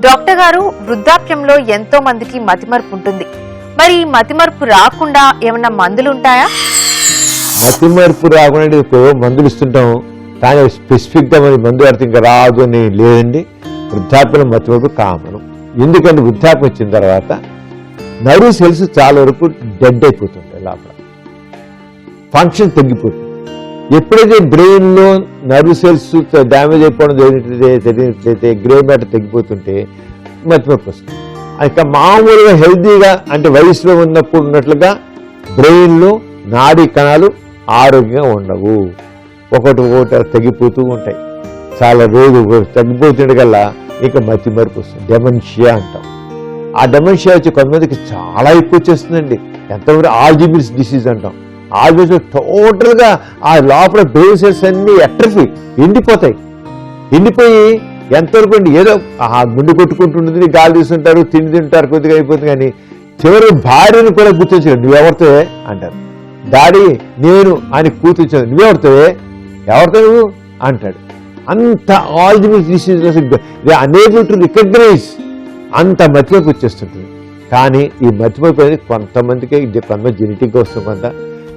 Doctor గారు, వృద్ధాప్యంలో ఎంతో మందికి మతిమరుపు ఉంటుంది. మరి ఈ మతిమరుపు రాకుండా ఏమన్నా మందులు ఉంటాయా? మతిమరుపు రాకుండా మందులు ఇస్తుంటాం, కానీ స్పెసిఫిక్ గా మరి మందు వాడితే ఇంకా రాదు అని లేదండి. వృద్ధాప్యంలో మతిమరుపు కామనం. ఎందుకంటే వృద్ధాప్యం వచ్చిన తర్వాత నర్వ్ సెల్స్ చాలా వరకు డెడ్ అయిపోతుంటాయి, లోపల ఫంక్షన్ తగ్గిపోతుంది. ఎప్పుడైతే బ్రెయిన్ లో నర్వ్ సెల్స్ డ్యామేజ్ అయిపోవడం జరిగినట్లయితే గ్రే మ్యాటర్ తగ్గిపోతుంటే మతిమరుపు వస్తుంది. ఇంకా మామూలుగా హెల్తీగా అంటే వయసులో ఉన్నప్పుడు ఉన్నట్లుగా బ్రెయిన్ లో నాడీ కణాలు ఆరోగ్యంగా ఉండవు, ఒకటి తగ్గిపోతూ ఉంటాయి. చాలా రోజు తగ్గిపోతుండే కల్లా ఇక మతిమరుపు వస్తుంది, డెమెన్షియా అంటాం. ఆ డెమెన్షియా వచ్చి కొంతమందికి చాలా ఎక్కువ వచ్చేస్తుందండి. ఎంతవరకు ఆల్జీమర్స్ డిసీజ్ అంటాం. ఆల్జీమర్స్ టోటల్ గా ఆ లోపల బ్రెయిన్ సెల్స్ అన్ని ఎట్రఫీ ఎండిపోయి ఎంతవరకు అండి ఏదో ఆ గుండె కొట్టుకుంటుంటుంది, గాలి తీసుకుంటారు, తిండి తింటారు, కొద్దిగా అయిపోతుంది. కానీ చివరి భార్యను కూడా గుర్తించారు, నువ్వెవరితో అంటారు. డాడీ నేను అని కూర్చొచ్చాను, నువ్వెవరితో నువ్వు అంటాడు. అంత Alzheimer's disease unable to recognise, అంత మతిమరుపు వచ్చేస్తుంటుంది. కానీ ఈ మతిమరుపు అనేది కొంతమందికి జెనెటిక్గా వస్తుంది కొంత.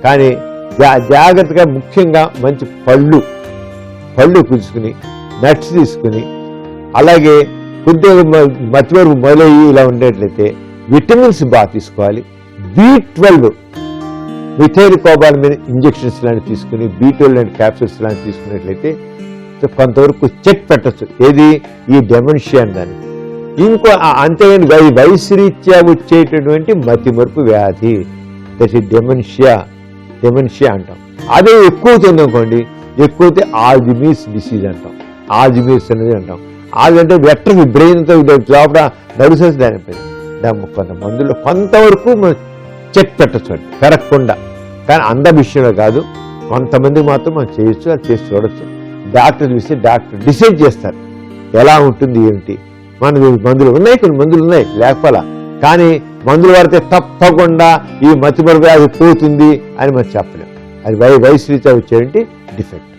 కానీ జాగ్రత్తగా ముఖ్యంగా మంచి పళ్ళు పులుచుకుని, నట్స్ తీసుకుని, అలాగే కొద్దిగా మతిమరుపు మొదలయ్యి ఇలా ఉండేట్లయితే విటమిన్స్ బాగా తీసుకోవాలి. B12 మిథైల్ కోబాలమైన్ ఇంజెక్షన్స్ లాంటివి తీసుకుని, B12 లాంటి క్యాప్సూల్స్ లాంటివి తీసుకున్నట్లయితే కొంతవరకు చెక్ పెట్టచ్చు ఏది ఈ డెమెన్షియా దాన్ని. ఇంకో అంతేగాని వయసు రీత్యా వచ్చేటటువంటి మతిమరుపు వ్యాధి దట్ డెమెన్షియా అంటాం. అదే ఎక్కువవుతుంది అనుకోండి, ఎక్కువైతే ఆల్జీమర్స్ డిసీజ్ అంటాం. ఆల్జీమర్స్ అనేది అంటాం. అదంటే వెట్రఫీ బ్రెయిన్తో లోపల నర్వ్ సెల్స్ దానిపోయింది. కొంత మందులో కొంతవరకు చెక్ పెట్టచ్చు అండి, పెరగకుండా. కానీ అందరి విషయంలో కాదు, కొంతమందికి మాత్రం మనం చేయొచ్చు, అది చేసి చూడొచ్చు. డాక్టర్ చూస్తే డాక్టర్ డిసైడ్ చేస్తారు ఎలా ఉంటుంది ఏమిటి. మన మందులు ఉన్నాయి, కొన్ని మందులు ఉన్నాయి లేకపోలా, కానీ మందులు వాడితే తప్పకుండా ఈ మతిమరుపు వ్యాధి పోతుంది అని మనం చెప్పలేం. అది వయసు రీత్యా వచ్చేటువంటి డిఫెక్ట్.